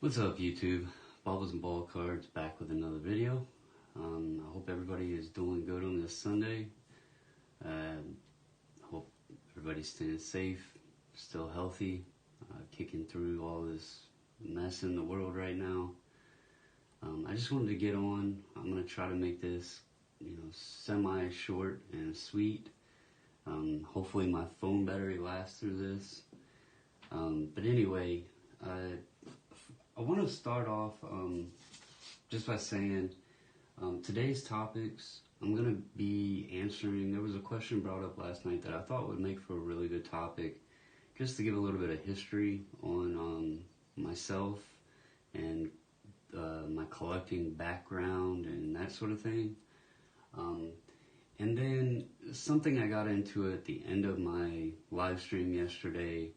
What's up, YouTube? Bubbles and Ball Cards back with another video. I hope everybody is doing good on this Sunday. I hope everybody's staying safe, still healthy, kicking through all this mess in the world right now. I just wanted to get on. I'm going to try to make this, semi-short and sweet. Hopefully my phone battery lasts through this. But anyway, I want to start off just by saying today's topics, I'm going to be answering. There was a question brought up last night that I thought would make for a really good topic, just to give a little bit of history on myself and my collecting background and that sort of thing. And then something I got into at the end of my live stream yesterday,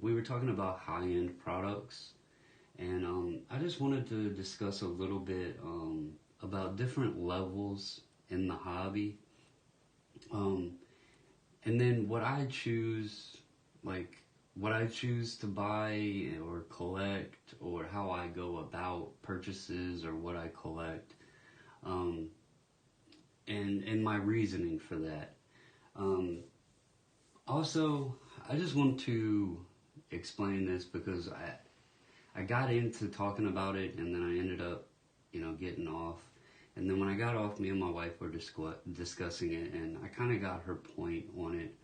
we were talking about high-end products. And I just wanted to discuss a little bit about different levels in the hobby. And then what I choose to buy or collect, or how I go about purchases or what I collect, and my reasoning for that. Also, I just want to explain this because I got into talking about it, and then I ended up, getting off. And then when I got off, me and my wife were discussing it, and I kind of got her point on it.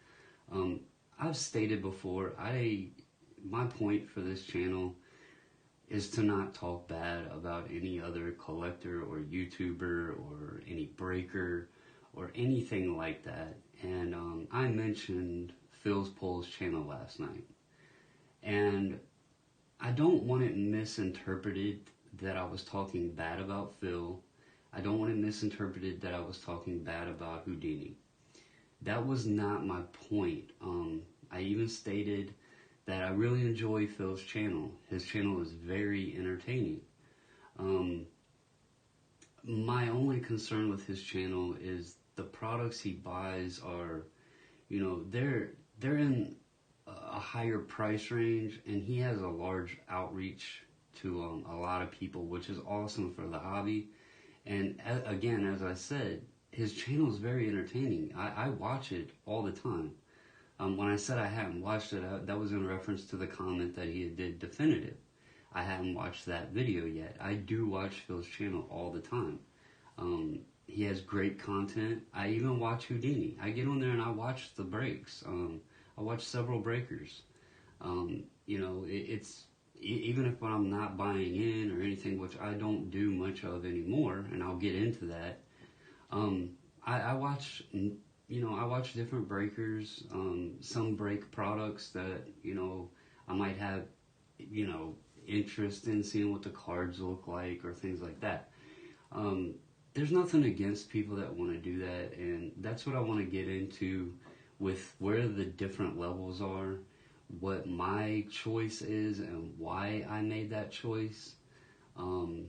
I've stated before, my point for this channel is to not talk bad about any other collector or YouTuber or any breaker or anything like that. And I mentioned Phil's Polls channel last night, and I don't want it misinterpreted that I was talking bad about Phil. I don't want it misinterpreted that I was talking bad about Houdini. That was not my point. I even stated that I really enjoy Phil's channel. His channel is very entertaining. My only concern with his channel is the products he buys are, they're in a higher price range, and he has a large outreach to a lot of people, which is awesome for the hobby. And again, as I said, his channel is very entertaining. I watch it all the time. When I said I hadn't watched it, that was in reference to the comment that he did definitive. I haven't watched that video yet. I do watch Phil's channel all the time. He has great content. I even watch Houdini. I get on there and I watch the breaks. I watch several breakers. It's even if I'm not buying in or anything, which I don't do much of anymore, and I'll get into that. I watch, I watch different breakers. Some break products that I might have, interest in seeing what the cards look like or things like that. There's nothing against people that want to do that, and that's what I want to get into with where the different levels are, what my choice is, and why I made that choice. And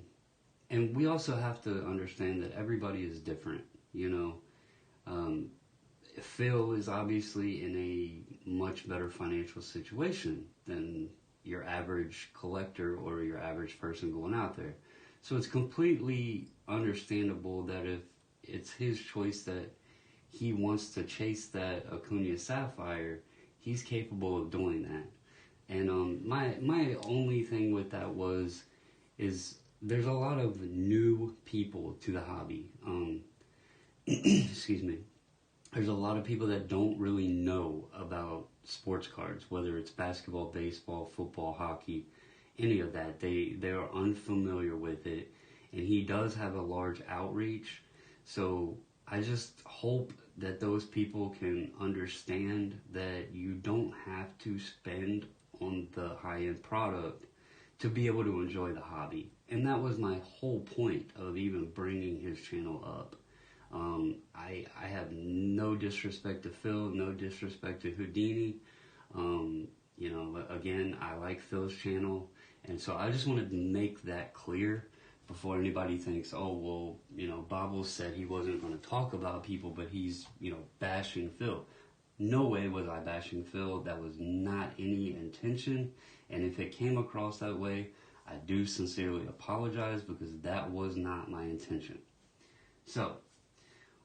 we also have to understand that everybody is different, Phil is obviously in a much better financial situation than your average collector or your average person going out there. So it's completely understandable that if it's his choice that he wants to chase that Acuna Sapphire, he's capable of doing that. And my only thing with that is there's a lot of new people to the hobby. Excuse me. There's a lot of people that don't really know about sports cards, whether it's basketball, baseball, football, hockey, any of that. They are unfamiliar with it, and he does have a large outreach. So I just hope that those people can understand that you don't have to spend on the high-end product to be able to enjoy the hobby. And that was my whole point of even bringing his channel up. I have no disrespect to Phil, no disrespect to Houdini. Again, I like Phil's channel, and so I just wanted to make that clear before anybody thinks, oh, well, Bobbles said he wasn't going to talk about people, but he's, bashing Phil. No way was I bashing Phil. That was not any intention. And if it came across that way, I do sincerely apologize because that was not my intention. So,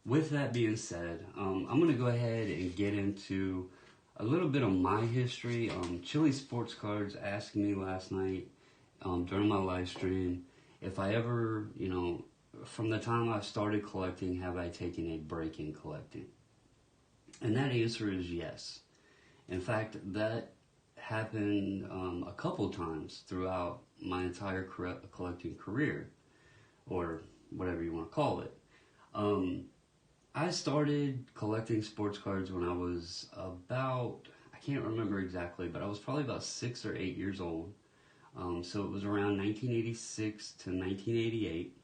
with that being said, I'm going to go ahead and get into a little bit of my history. Chili Sports Cards asked me last night during my live stream if I ever, from the time I started collecting, have I taken a break in collecting? And that answer is yes. In fact, that happened a couple times throughout my entire collecting career, or whatever you want to call it. I started collecting sports cards when I was about, I can't remember exactly, but I was probably about 6 or 8 years old. So it was around 1986 to 1988.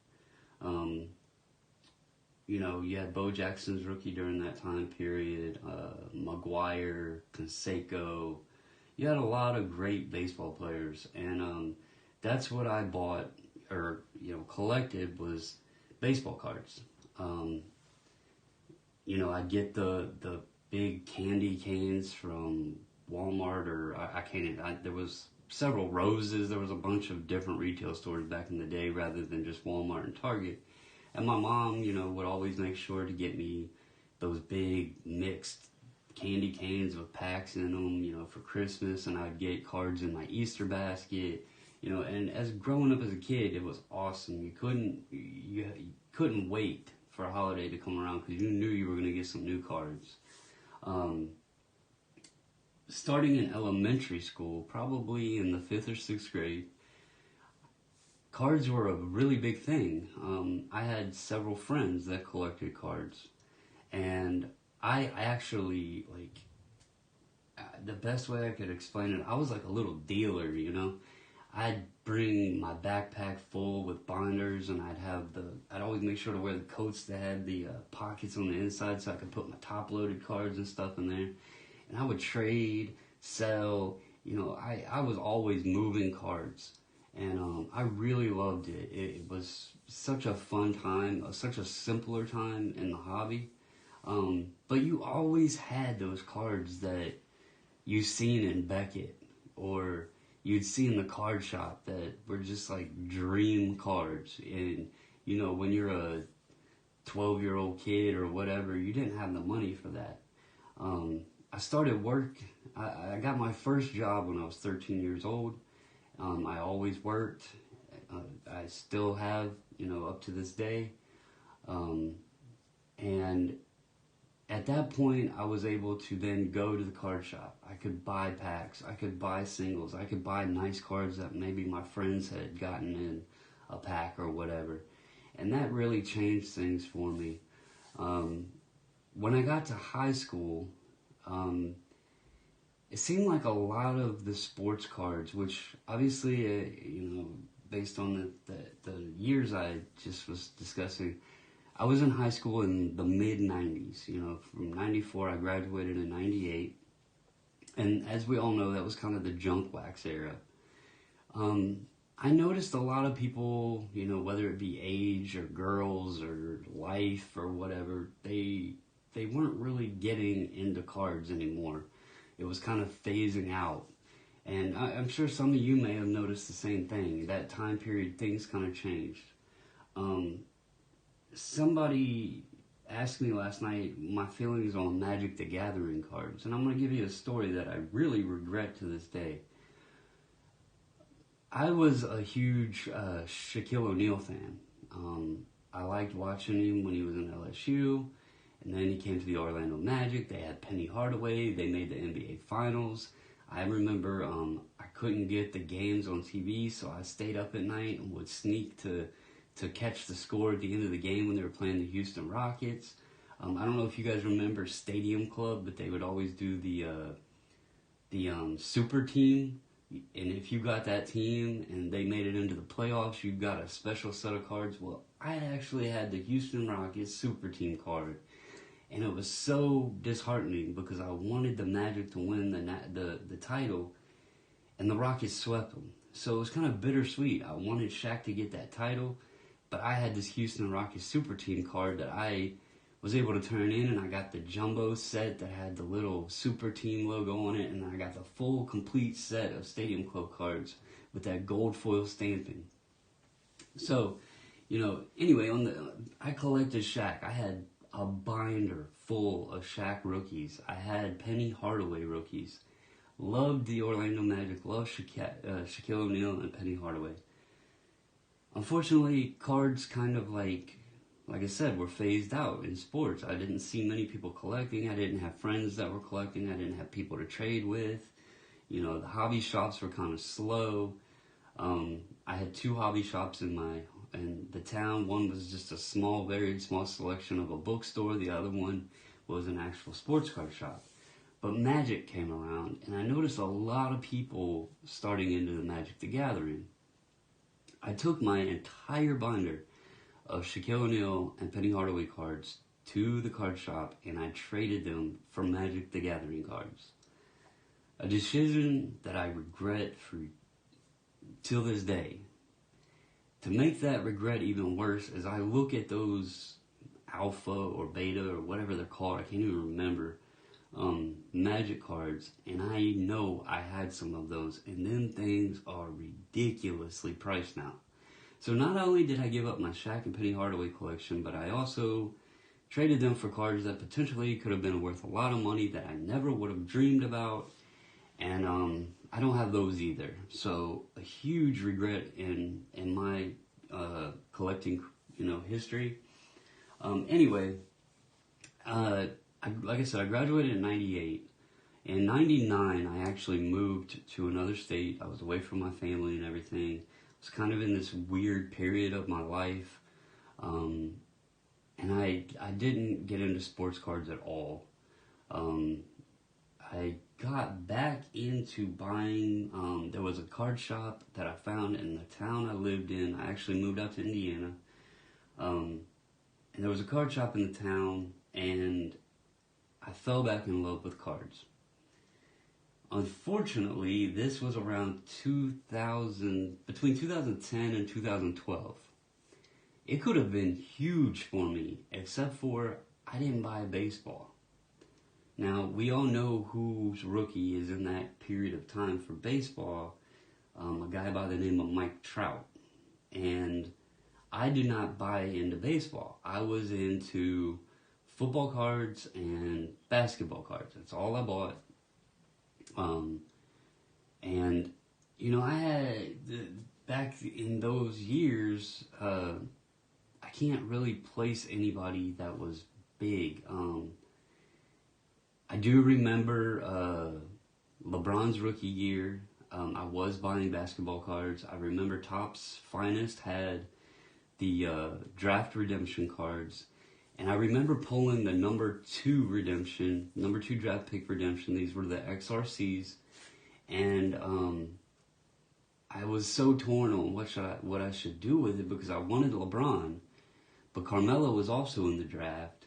You had Bo Jackson's rookie during that time period, McGwire, Canseco. You had a lot of great baseball players, and that's what I bought or collected was baseball cards. I'd get the big candy canes from Walmart, or there was several Roses. There was a bunch of different retail stores back in the day rather than just Walmart and Target. And my mom, would always make sure to get me those big mixed candy canes with packs in them, for Christmas. And I'd get cards in my Easter basket, and as growing up as a kid, it was awesome. You couldn't wait for a holiday to come around because you knew you were going to get some new cards. Starting in elementary school, probably in the 5th or 6th grade, cards were a really big thing. I had several friends that collected cards, and I actually, the best way I could explain it, I was like a little dealer, I'd bring my backpack full with binders, and I'd always make sure to wear the coats that had the pockets on the inside so I could put my top-loaded cards and stuff in there. And I would trade, sell, I was always moving cards. And I really loved it. It was such a fun time, such a simpler time in the hobby. But you always had those cards that you seen in Beckett, or you'd see in the card shop that were just like dream cards. And, when you're a 12-year-old kid or whatever, you didn't have the money for that. I started work. I got my first job when I was 13 years old. I always worked. I still have, up to this day. And at that point, I was able to then go to the card shop. I could buy packs. I could buy singles. I could buy nice cards that maybe my friends had gotten in a pack or whatever. And that really changed things for me. When I got to high school, it seemed like a lot of the sports cards, which obviously, based on the years I just was discussing, I was in high school in the mid-90s. From 94, I graduated in 98. And as we all know, that was kind of the junk wax era. I noticed a lot of people, whether it be age or girls or life or whatever, they weren't really getting into cards anymore. It was kind of phasing out. And I'm sure some of you may have noticed the same thing. That time period, things kind of changed. Somebody asked me last night my feelings on Magic the Gathering cards. And I'm going to give you a story that I really regret to this day. I was a huge Shaquille O'Neal fan. I liked watching him when he was in LSU. And then he came to the Orlando Magic. They had Penny Hardaway. They made the NBA Finals. I remember I couldn't get the games on TV, so I stayed up at night and would sneak to catch the score at the end of the game when they were playing the Houston Rockets. I don't know if you guys remember Stadium Club, but they would always do the super team. And if you got that team and they made it into the playoffs, you got a special set of cards. Well, I actually had the Houston Rockets super team card. And it was so disheartening because I wanted the Magic to win the title, and the Rockets swept them. So it was kind of bittersweet. I wanted Shaq to get that title, but I had this Houston Rockets super team card that I was able to turn in, and I got the jumbo set that had the little super team logo on it, and I got the full complete set of Stadium Club cards with that gold foil stamping. So, anyway, I collected Shaq. I had a binder full of Shaq rookies. I had Penny Hardaway rookies. Loved the Orlando Magic. Loved Shaquille O'Neal and Penny Hardaway. Unfortunately, cards kind of like I said, were phased out in sports. I didn't see many people collecting. I didn't have friends that were collecting. I didn't have people to trade with. The hobby shops were kind of slow. I had 2 hobby shops in the town. One was just a very small selection of a bookstore. The other one was an actual sports card shop. But Magic came around, and I noticed a lot of people starting into the Magic the Gathering. I took my entire binder of Shaquille O'Neal and Penny Hardaway cards to the card shop, and I traded them for Magic the Gathering cards. A decision that I regret till this day. To make that regret even worse, as I look at those alpha or beta or whatever they're called, I can't even remember, Magic cards, and I know I had some of those, and them things are ridiculously priced now. So not only did I give up my Shaq and Penny Hardaway collection, but I also traded them for cards that potentially could have been worth a lot of money that I never would have dreamed about, and I don't have those either. So a huge regret in my collecting history. Anyway, like I said, I graduated in 98. In 99, I actually moved to another state. I was away from my family and everything. I was kind of in this weird period of my life. And I didn't get into sports cards at all. I got back into buying, there was a card shop that I found in the town I lived in. I actually moved out to Indiana. And there was a card shop in the town, and I fell back in love with cards. Unfortunately, this was around between 2010 and 2012. It could have been huge for me, except for I didn't buy a baseball. Now, we all know whose rookie is in that period of time for baseball, a guy by the name of Mike Trout. And I did not buy into baseball. I was into football cards and basketball cards. That's all I bought. And, I had, back in those years, I can't really place anybody that was big. I do remember LeBron's rookie year. I was buying basketball cards. I remember Topps Finest had the draft redemption cards. And I remember pulling the number 2 draft pick redemption. These were the XRCs. And I was so torn on what I should do with it, because I wanted LeBron. But Carmelo was also in the draft.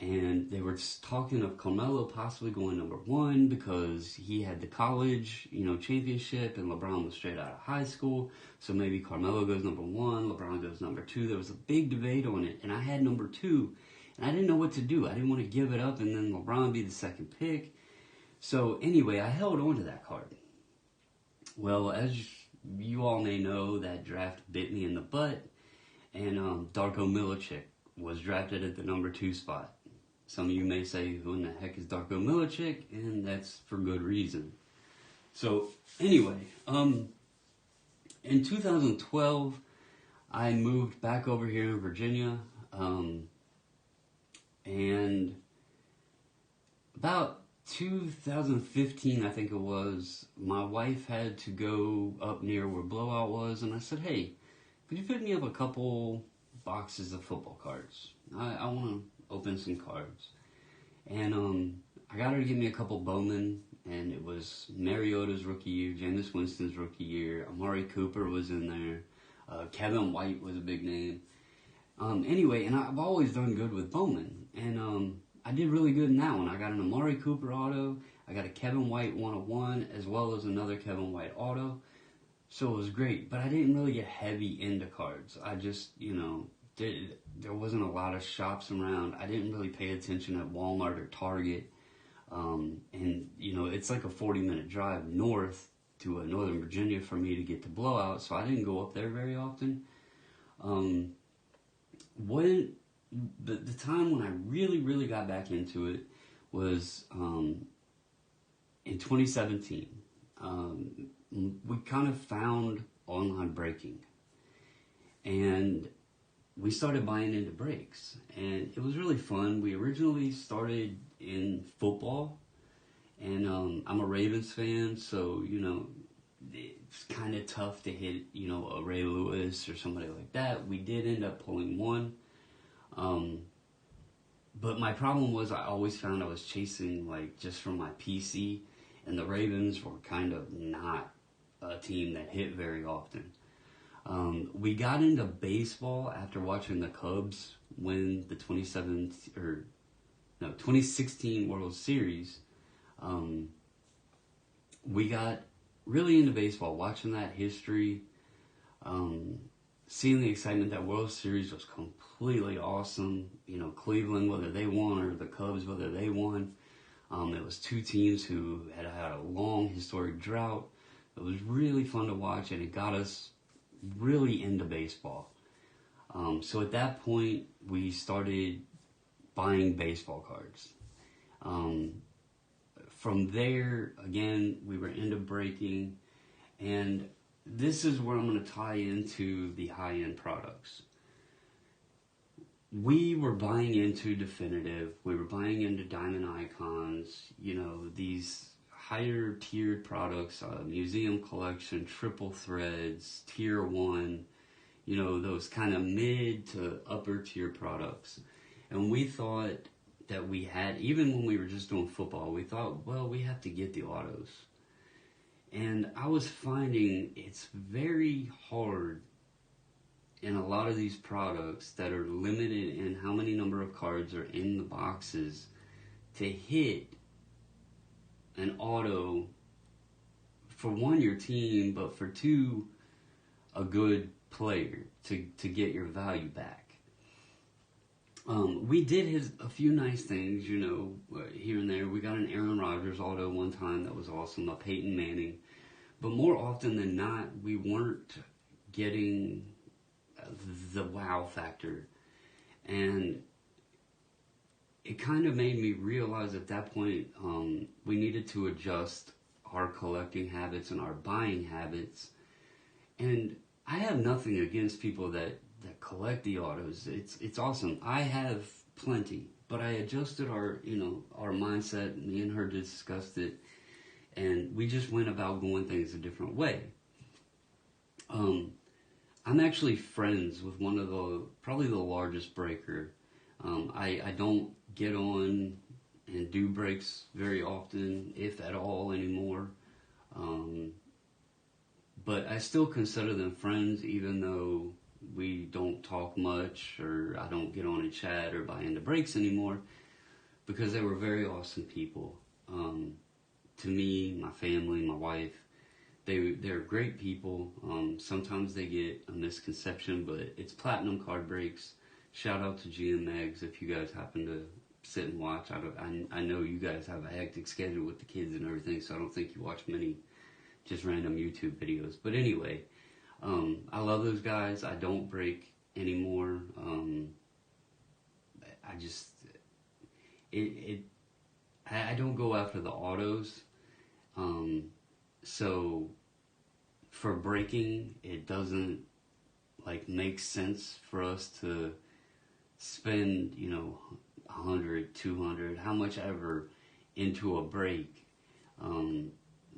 And they were talking of Carmelo possibly going number 1 because he had the college, championship, and LeBron was straight out of high school. So maybe Carmelo goes number 1, LeBron goes number 2. There was a big debate on it, and I had number 2, and I didn't know what to do. I didn't want to give it up and then LeBron be the second pick. So anyway, I held on to that card. Well, as you all may know, that draft bit me in the butt, and Darko Milicic was drafted at the number 2 spot. Some of you may say, who in the heck is Darko Milicic? And that's for good reason. So, anyway, in 2012, I moved back over here in Virginia, and about 2015, I think it was, my wife had to go up near where Blowout was, and I said, hey, could you pick me up a couple boxes of football cards? I want to open some cards. And I got her to give me a couple Bowman, and it was Mariota's rookie year, Jameis Winston's rookie year, Amari Cooper was in there, Kevin White was a big name. Anyway, and I've always done good with Bowman, and I did really good in that one. I got an Amari Cooper auto, I got a Kevin White 101, as well as another Kevin White auto. So it was great, but I didn't really get heavy into cards. I just, there wasn't a lot of shops around. I didn't really pay attention at Walmart or Target. And, you know, it's like a 40-minute drive north to Northern Virginia for me to get to Blowout, so I didn't go up there very often. When the time when I really got back into it was in 2017. We kind of found online breaking, and we started buying into breaks, and it was really fun. We originally started in football, and I'm a Ravens fan, so, you know, it's kind of tough to hit, you know, a Ray Lewis or somebody like that. We did end up pulling one, but my problem was I always found I was chasing, like, just from my PC, and the Ravens were kind of not a team that hit very often. We got into baseball after watching the Cubs win the 2016 World Series. We got really into baseball, watching that history, seeing the excitement. That World Series was completely awesome. You know, Cleveland, whether they won, or the Cubs, whether they won. It was two teams who had had a long historic drought. It was really fun to watch, and it got us really into baseball. So at that point, we started buying baseball cards. From there, again, we were into breaking, and this is where I'm going to tie into the high-end products. We were buying into Definitive, we were buying into Diamond Icons, you know, these higher tiered products, Museum Collection, Triple Threads, Tier 1, you know, those kind of mid to upper tier products. And we thought that we had, even when we were just doing football, we thought, well, we have to get the autos. And I was finding it's very hard in a lot of these products that are limited in how many number of cards are in the boxes to hit an auto for one, your team, but for two, a good player to get your value back. We did a few nice things, you know, here and there. We got an Aaron Rodgers auto one time that was awesome, a Peyton Manning. But more often than not, we weren't getting the wow factor. And it kind of made me realize at that point we needed to adjust our collecting habits and our buying habits. And I have nothing against people that collect the autos. It's awesome. I have plenty, but I adjusted our mindset. Me and her discussed it, and we just went about going things a different way. I'm actually friends with one of probably the largest breaker. I don't get on and do breaks very often, if at all, anymore. But I still consider them friends, even though we don't talk much, or I don't get on and chat or buy into breaks anymore, because they were very awesome people. To me, my family, my wife, they're great people. Sometimes they get a misconception, but it's platinum card breaks. Shout out to GMEGs if you guys happen to sit and watch. I know you guys have a hectic schedule with the kids and everything, so I don't think you watch many just random YouTube videos. But anyway, I love those guys. I don't break anymore. I don't go after the autos. So for breaking, it doesn't make sense for us to spend, 100, 200, how much ever into a break,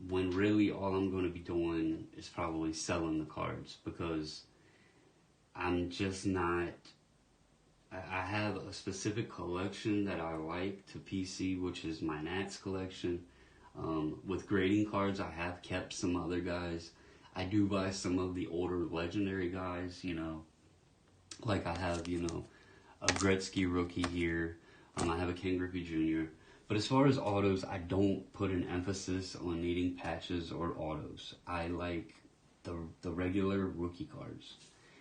when really all I'm going to be doing is probably selling the cards, because I'm just not, I have a specific collection that I like to PC, which is my Nats collection. With grading cards, I have kept some other guys. I do buy some of the older legendary guys, like I have, a Gretzky rookie here. I have a Ken Griffey Jr. But as far as autos, I don't put an emphasis on needing patches or autos. I like the regular rookie cards.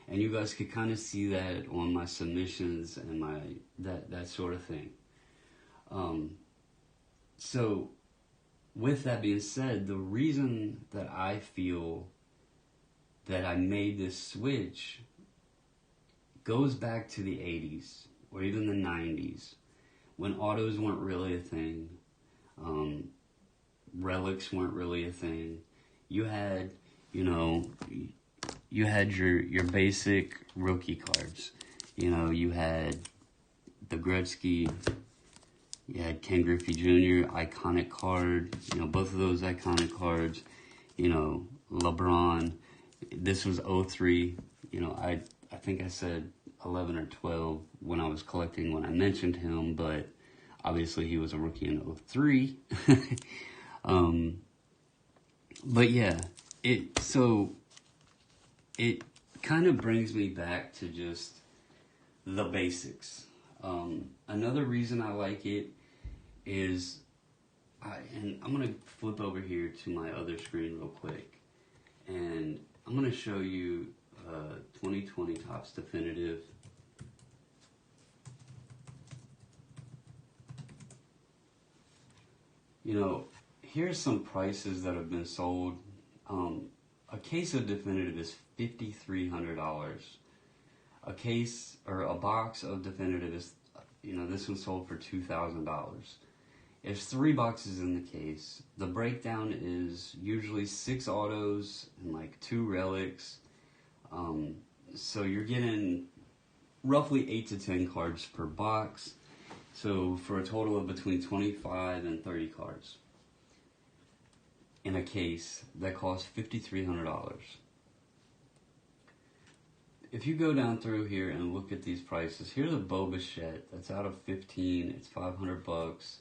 And you guys could kind of see that on my submissions and my that sort of thing. So with that being said, the reason that I feel that I made this switch goes back to the 80s or even the 90s, when autos weren't really a thing. Relics weren't really a thing. You had, you had your basic rookie cards. You had the Gretzky, you had Ken Griffey Jr., iconic card, both of those iconic cards, LeBron. This was 03, I think I said 11 or 12 when I was collecting when I mentioned him, but obviously he was a rookie in 03. But yeah, it kind of brings me back to just the basics. Another reason I like it is, and I'm going to flip over here to my other screen real quick, and I'm going to show you 2020 Topps Definitive. Here's some prices that have been sold. A case of Definitive is $5,300. A case or a box of Definitive is, this one sold for $2,000. There's 3 boxes in the case. The breakdown is usually 6 autos and like 2 relics. So you're getting roughly 8 to 10 cards per box. So for a total of between 25 and 30 cards in a case that costs $5,300. If you go down through here and look at these prices, here's a Bo Bichette that's out of 15. It's $500.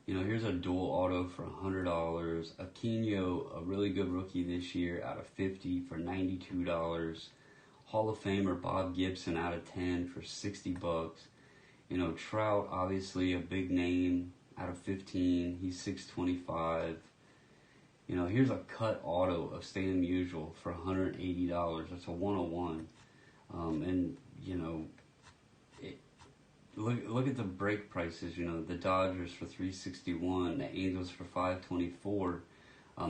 Here's a dual auto for $100. A Aquino, a really good rookie this year, out of 50 for $92. Hall of Famer Bob Gibson out of 10 for $60. Trout, obviously a big name, out of 15. He's $625. Here's a cut auto of Stan Musial for $180. That's a 101. Look at the break prices. The Dodgers for $361, the Angels for $524,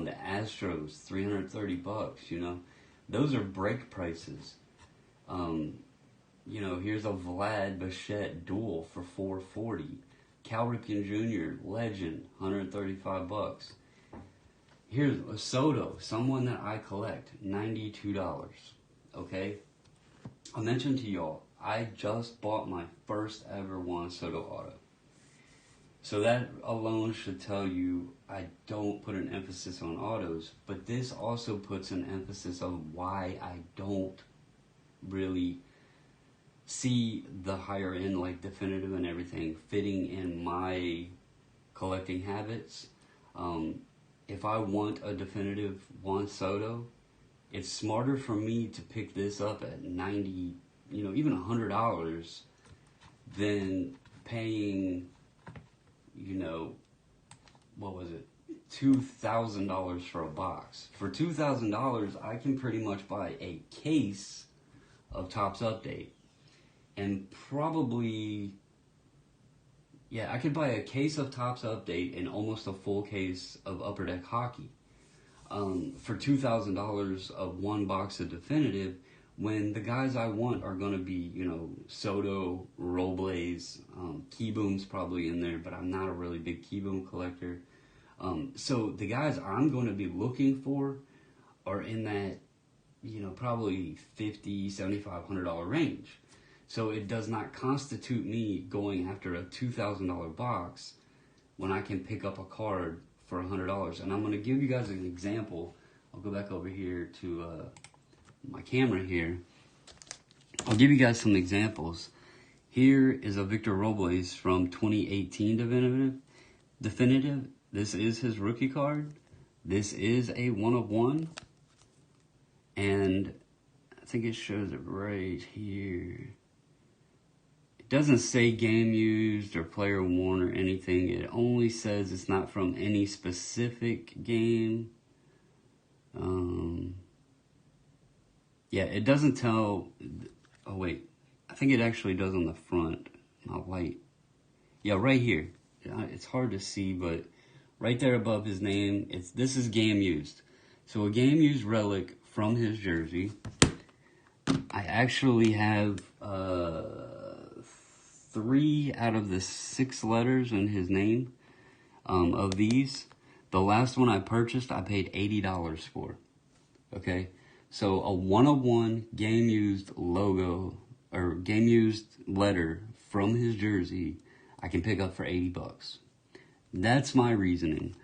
the Astros $330. Those are break prices. Here's a Vlad Bichette duel for $440. Cal Ripken Jr. Legend, $135. Here's a Soto, someone that I collect, $92. Okay? I mentioned to y'all, I just bought my first ever Juan Soto auto. So that alone should tell you I don't put an emphasis on autos, but this also puts an emphasis on why I don't really see the higher end, like Definitive and everything, fitting in my collecting habits. If I want a Definitive Juan Soto, it's smarter for me to pick this up at $90, even $100, than paying, what was it, $2,000 for a box. For $2,000, I can pretty much buy a case of Topps Update. And probably, I could buy a case of Topps Update and almost a full case of Upper Deck Hockey for $2,000 of one box of Definitive, when the guys I want are going to be, Soto, Robles, Keyboom's probably in there, but I'm not a really big Keyboom collector. So the guys I'm going to be looking for are in that, probably $50, $75, $100 range. So it does not constitute me going after a $2,000 box when I can pick up a card for $100. And I'm going to give you guys an example. I'll go back over here to my camera here. I'll give you guys some examples. Here is a Victor Robles from 2018 Definitive. This is his rookie card. This is a 1 of 1. And I think it shows it right here. It doesn't say game used or player worn or anything. It only says it's not from any specific game. Yeah, it doesn't tell. Oh wait, I think it actually does on the front. My light. Yeah, right here. It's hard to see, but right there above his name, this is game used. So a game used relic from his jersey. I actually have 3 out of the 6 letters in his name of these. The last one I purchased, I paid $80 for. Okay, so a 1/1 game used logo or game used letter from his jersey, I can pick up for $80. That's my reasoning.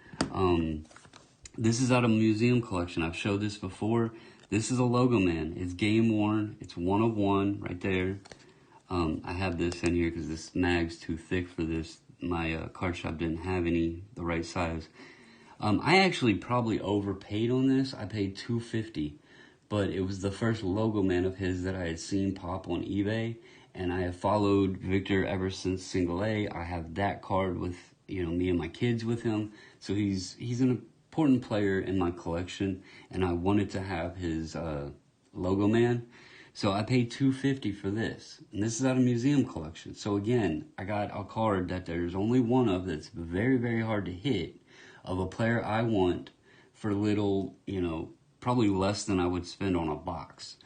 This is out of museum collection. I've showed this before. This is a Logo Man. It's game worn. It's 1/1 right there. I have this in here because this mag's too thick for this. My card shop didn't have the right size. I actually probably overpaid on this. I paid $250, but it was the first Logo Man of his that I had seen pop on eBay, and I have followed Victor ever since Single A. I have that card with me and my kids with him, so he's an important player in my collection, and I wanted to have his Logo Man. So I paid $250 for this, and this is out of museum collection. So again, I got a card that there's only one of that's very, very hard to hit, of a player I want for little, probably less than I would spend on a box.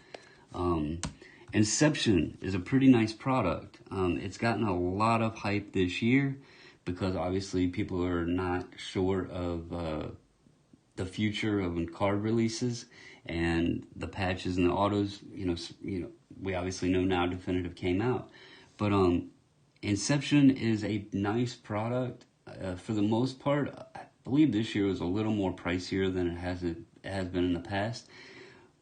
Inception is a pretty nice product. It's gotten a lot of hype this year because obviously people are not sure of the future of card releases and the patches and the autos. We obviously know now Definitive came out, but Inception is a nice product. For the most part, I believe this year was a little more pricier than it has been in the past,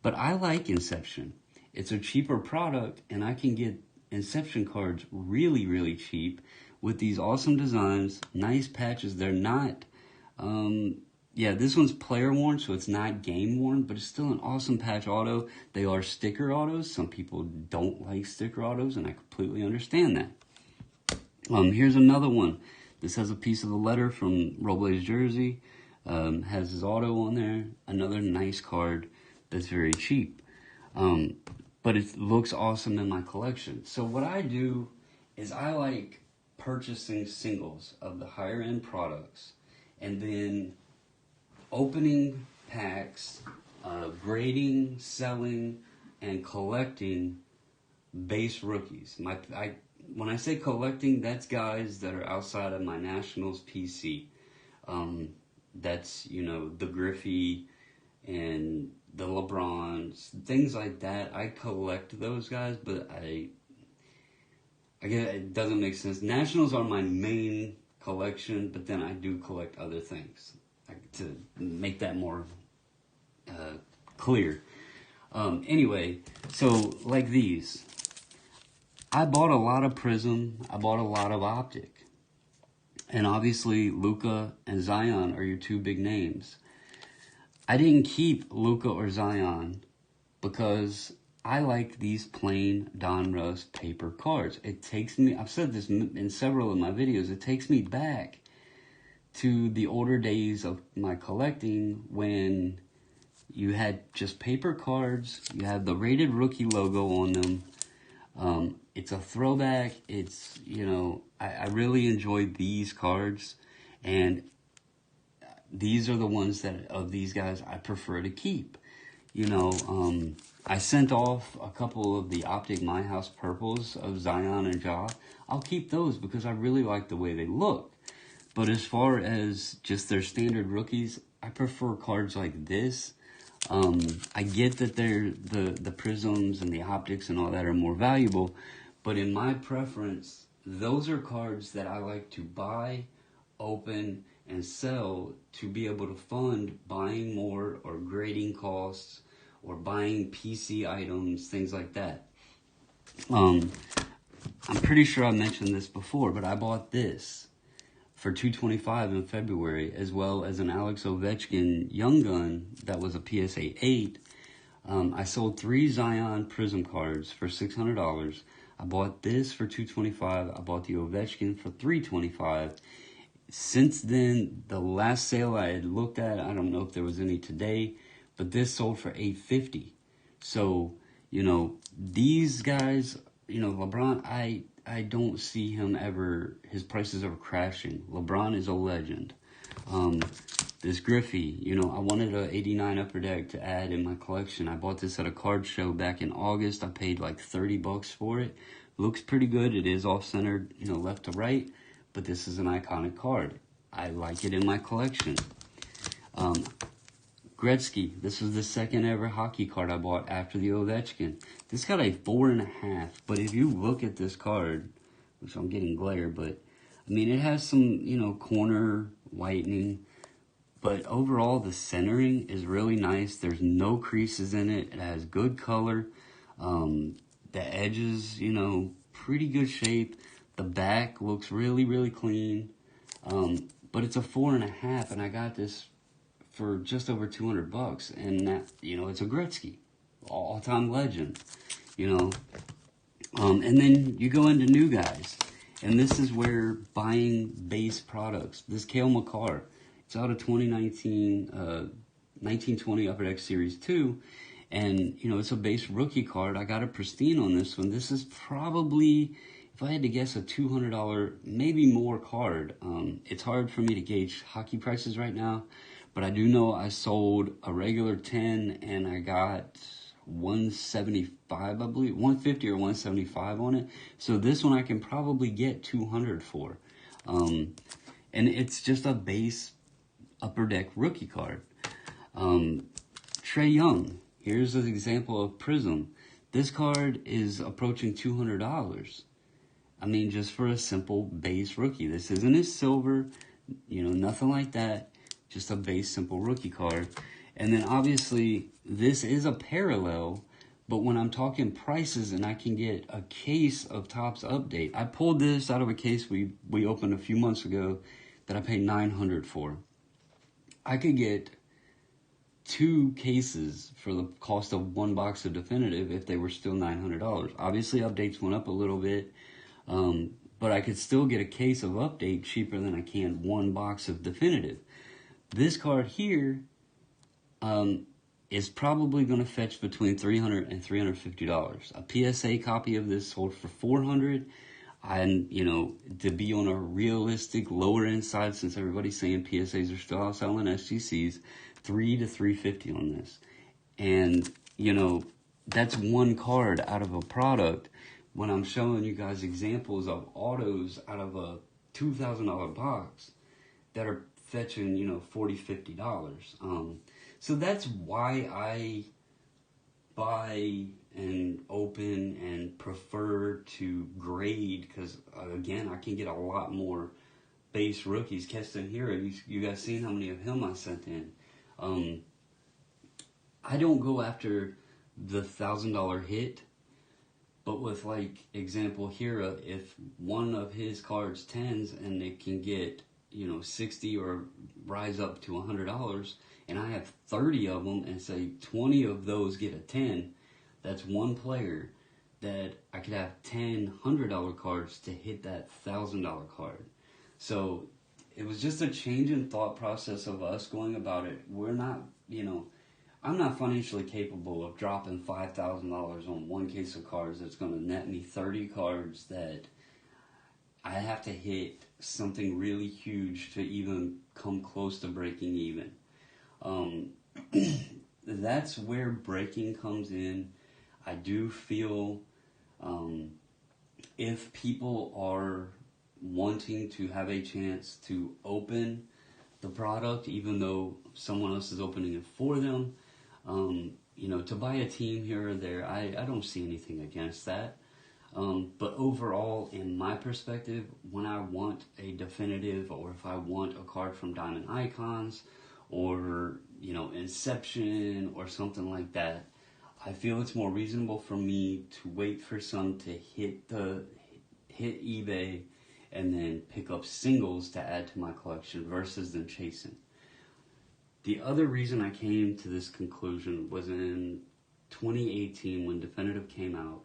but I like Inception. It's a cheaper product, and I can get Inception cards really, really cheap with these awesome designs, nice patches. They're not, this one's player worn, so it's not game worn, but it's still an awesome patch auto. They are sticker autos. Some people don't like sticker autos, and I completely understand that. Here's another one. This has a piece of the letter from Robles jersey, has his auto on there. Another nice card that's very cheap. But it looks awesome in my collection. So what I do is I like purchasing singles of the higher end products and then opening packs, grading, selling, and collecting base rookies. When I say collecting, that's guys that are outside of my Nationals PC. That's, the Griffey and the LeBrons, things like that. I collect those guys, but I guess it doesn't make sense. Nationals are my main collection, but then I do collect other things to make that more clear. Anyway, so like these. I bought a lot of Prism. I bought a lot of Optic. And obviously, Luka and Zion are your two big names. I didn't keep Luka or Zion because I like these plain Donruss paper cards. It takes me, I've said this in several of my videos, it takes me back to the older days of my collecting when you had just paper cards, you had the rated rookie logo on them. It's a throwback. It's, I really enjoy these cards, and these are the ones of these guys I prefer to keep. I sent off a couple of the Optic My House purples of Zion and Ja. I'll keep those because I really like the way they look. But as far as just their standard rookies, I prefer cards like this. I get that the Prisms and the Optics and all that are more valuable, but in my preference, those are cards that I like to buy, open, and sell to be able to fund buying more or grading costs or buying PC items, things like that. I'm pretty sure I mentioned this before, but I bought this for $225 in February, as well as an Alex Ovechkin Young Gun that was a PSA 8. I sold 3 Zion Prism cards for $600. I bought this for $225. I bought the Ovechkin for $325. Since then, the last sale I had looked at, I don't know if there was any today, but this sold for $850. So You know, these guys, you know, LeBron, I don't see him ever, his prices ever crashing. LeBron is a legend. This Griffey, you know, I wanted a 89 Upper Deck to add in my collection. I bought this at a card show back in August. I paid like $30 for it. Looks pretty good. It is off-centered, you know, left to right, but this is an iconic card. I like it in my collection. Gretzky, this was the second ever hockey card I bought after the Ovechkin. This got a 4.5, but if you look at this card, which I'm getting glare, but I mean, it has some, you know, corner whitening, but overall the centering is really nice. There's no creases in it. It has good color. The edges, you know, pretty good shape. The back looks really, really clean. But it's a 4.5, and I got this for just over $200, and that, you know, it's a Gretzky, all-time legend, you know. And then you go into new guys, and this is where buying base products. This Cale Makar, it's out of 2019, 1920 Upper Deck Series 2, and, you know, it's a base rookie card. I got a pristine on this one. This is probably, if I had to guess, a $200, maybe more card. It's hard for me to gauge hockey prices right now, but I do know I sold a regular 10 and I got 175, I believe, 150 or 175 on it. So this one I can probably get 200 for. And it's just a base Upper Deck rookie card. Trae Young, here's an example of Prism. This card is approaching $200. I mean, just for a simple base rookie. This isn't a silver, you know, nothing like that. Just a base simple rookie card. And then obviously this is a parallel, but when I'm talking prices and I can get a case of Topps Update, I pulled this out of a case we opened a few months ago that I paid $900 for. I could get 2 cases for the cost of 1 box of Definitive if they were still $900. Obviously updates went up a little bit, but I could still get a case of Update cheaper than I can 1 box of Definitive. This card here is probably going to fetch between $300 and $350. A PSA copy of this sold for $400. And, you know, to be on a realistic lower end side, since everybody's saying PSAs are still outselling SGCs, $300 to $350 on this. And, you know, that's one card out of a product. When I'm showing you guys examples of autos out of a $2,000 box that are fetching, you know, $40, $50. So that's why I buy and open and prefer to grade, because again, I can get a lot more base rookies. Keston Hero, you guys seen how many of him I sent in. I don't go after the $1,000 hit, but with, like, example Hero, if one of his cards 10s and it can get, you know, 60 or rise up to $100, and I have 30 of them, and say 20 of those get a 10, that's one player that I could have 10 $100 cards to hit that $1,000 card. So it was just a change in thought process of us going about it. We're not, you know, I'm not financially capable of dropping $5,000 on one case of cards that's going to net me 30 cards that I have to hit something really huge to even come close to breaking even. That's where breaking comes in. I do feel if people are wanting to have a chance to open the product, even though someone else is opening it for them, you know, to buy a team here or there, I don't see anything against that. But overall, in my perspective, when I want a Definitive, or if I want a card from Diamond Icons, or, you know, Inception, or something like that, I feel it's more reasonable for me to wait for some to hit eBay and then pick up singles to add to my collection versus them chasing. The other reason I came to this conclusion was in 2018 when Definitive came out.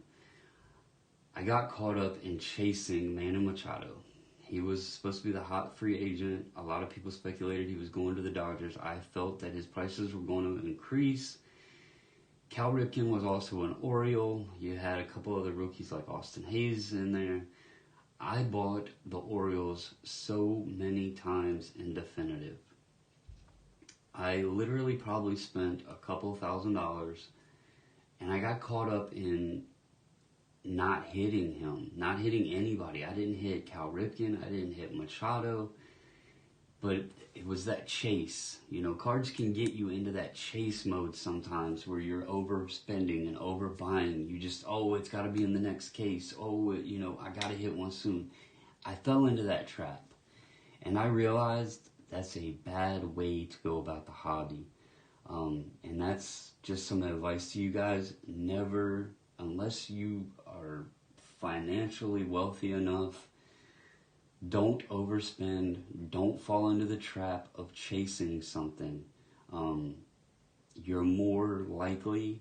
I got caught up in chasing Manny Machado. He was supposed to be the hot free agent. A lot of people speculated he was going to the Dodgers. I felt that his prices were going to increase. Cal Ripken was also an Oriole. You had a couple other rookies like Austin Hayes in there. I bought the Orioles so many times in definitive. I literally probably spent a couple $1,000, and I got caught up in not hitting him, not hitting anybody. I didn't hit Cal Ripken, I didn't hit Machado, but it was that chase. You know, cards can get you into that chase mode sometimes where you're overspending and overbuying. You just, oh, it's got to be in the next case. Oh, you know, I got to hit one soon. I fell into that trap, and I realized that's a bad way to go about the hobby. And that's just some advice to you guys. Never, unless you are financially wealthy enough, don't overspend. Don't fall into the trap of chasing something. You're more likely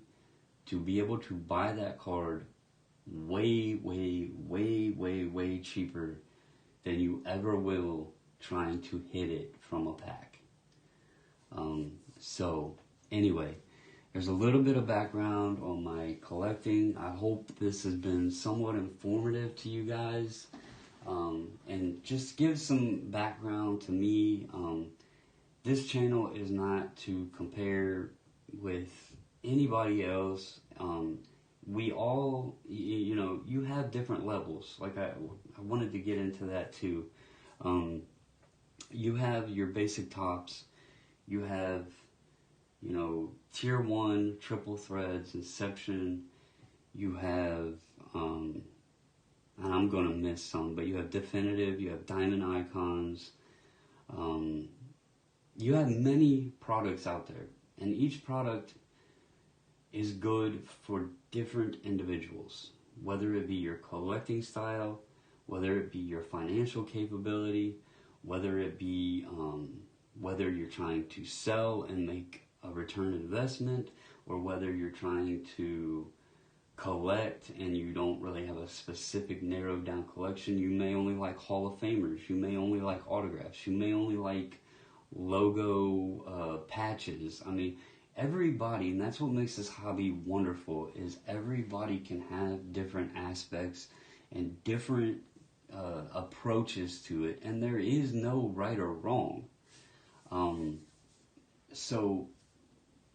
to be able to buy that card way, way, way, way, way cheaper than you ever will trying to hit it from a pack. So anyway, there's a little bit of background on my collecting. I hope this has been somewhat informative to you guys, and just give some background to me. This channel is not to compare with anybody else. We all, you know, you have different levels. Like I wanted to get into that too. You have your basic tops. You have, you know, tier 1 triple threads, Inception. You have, and I'm gonna miss some, but you have definitive. You have diamond icons. You have many products out there, and each product is good for different individuals, whether it be your collecting style, whether it be your financial capability, whether it be whether you're trying to sell and make a return investment, or whether you're trying to collect and you don't really have a specific narrowed down collection. You may only like Hall of Famers, you may only like autographs, you may only like logo patches. I mean, everybody, and that's what makes this hobby wonderful, is everybody can have different aspects and different approaches to it, and there is no right or wrong. So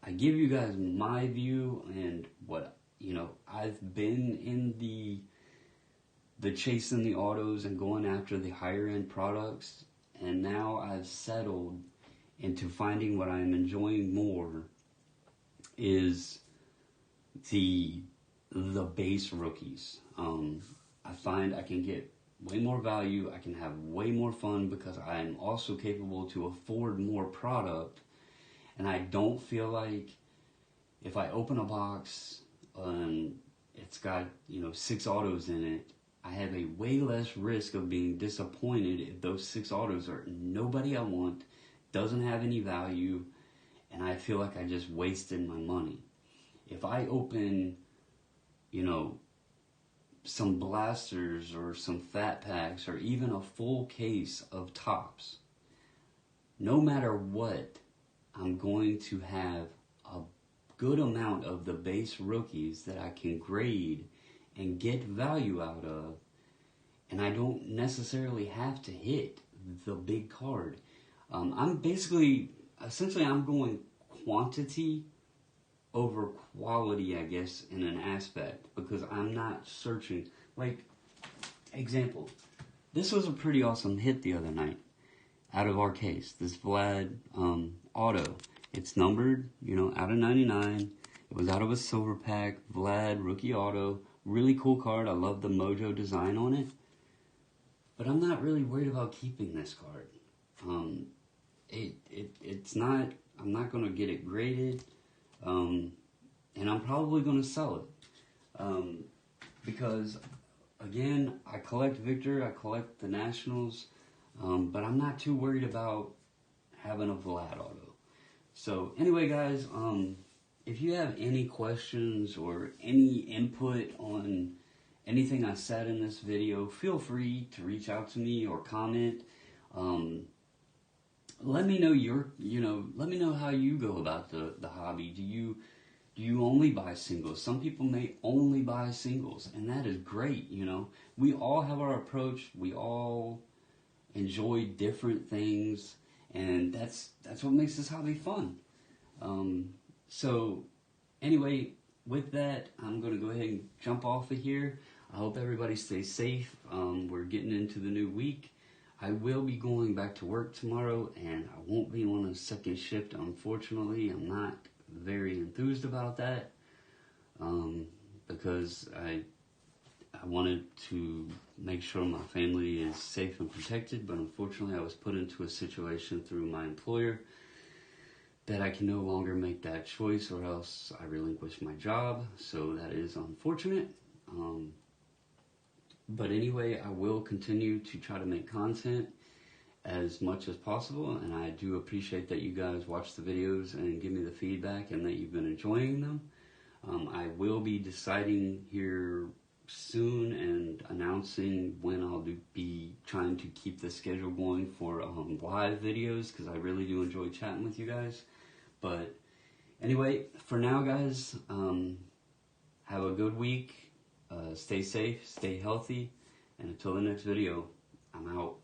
I give you guys my view and what, you know, I've been in the chasing the autos and going after the higher end products, and now I've settled into finding what I'm enjoying more is the base rookies. I find I can get way more value, I can have way more fun because I'm also capable to afford more product, and I don't feel like if I open a box and it's got, you know, 6 autos in it, I have a way less risk of being disappointed if those 6 autos are nobody I want, doesn't have any value, and I feel like I just wasted my money. If I open, you know, some blasters or some fat packs or even a full case of tops, no matter what, I'm going to have a good amount of the base rookies that I can grade and get value out of, and I don't necessarily have to hit the big card. Essentially I'm going quantity over quality, I guess, in an aspect, because I'm not searching. Like, example, this was a pretty awesome hit the other night out of our case, this Vlad auto. It's numbered, you know, out of 99. It was out of a silver pack, Vlad rookie auto, really cool card. I love the Mojo design on it, but I'm not really worried about keeping this card. It's not, I'm not going to get it graded, and I'm probably going to sell it, because, again, I collect Victor, I collect the Nationals, but I'm not too worried about having a Vlad auto. So anyway, guys, if you have any questions or any input on anything I said in this video, feel free to reach out to me or comment. Let me know let me know how you go about the hobby. you only buy singles. Some people may only buy singles, and that is great, you know. We all have our approach. We all enjoy different things, and that's what makes this hobby fun. So anyway, with that, I'm going to go ahead and jump off of here. I hope everybody stays safe. We're getting into the new week. I will be going back to work tomorrow, and I won't be on a second shift, unfortunately. I'm not very enthused about that, because I wanted to make sure my family is safe and protected, but unfortunately I was put into a situation through my employer that I can no longer make that choice, or else I relinquish my job. So that is unfortunate. But anyway, I will continue to try to make content as much as possible, and I do appreciate that you guys watch the videos and give me the feedback and that you've been enjoying them. I will be deciding here soon and announcing when I'll be trying to keep the schedule going for live videos, because I really do enjoy chatting with you guys. But anyway, for now, guys, have a good week. Stay safe, stay healthy, and until the next video, I'm out.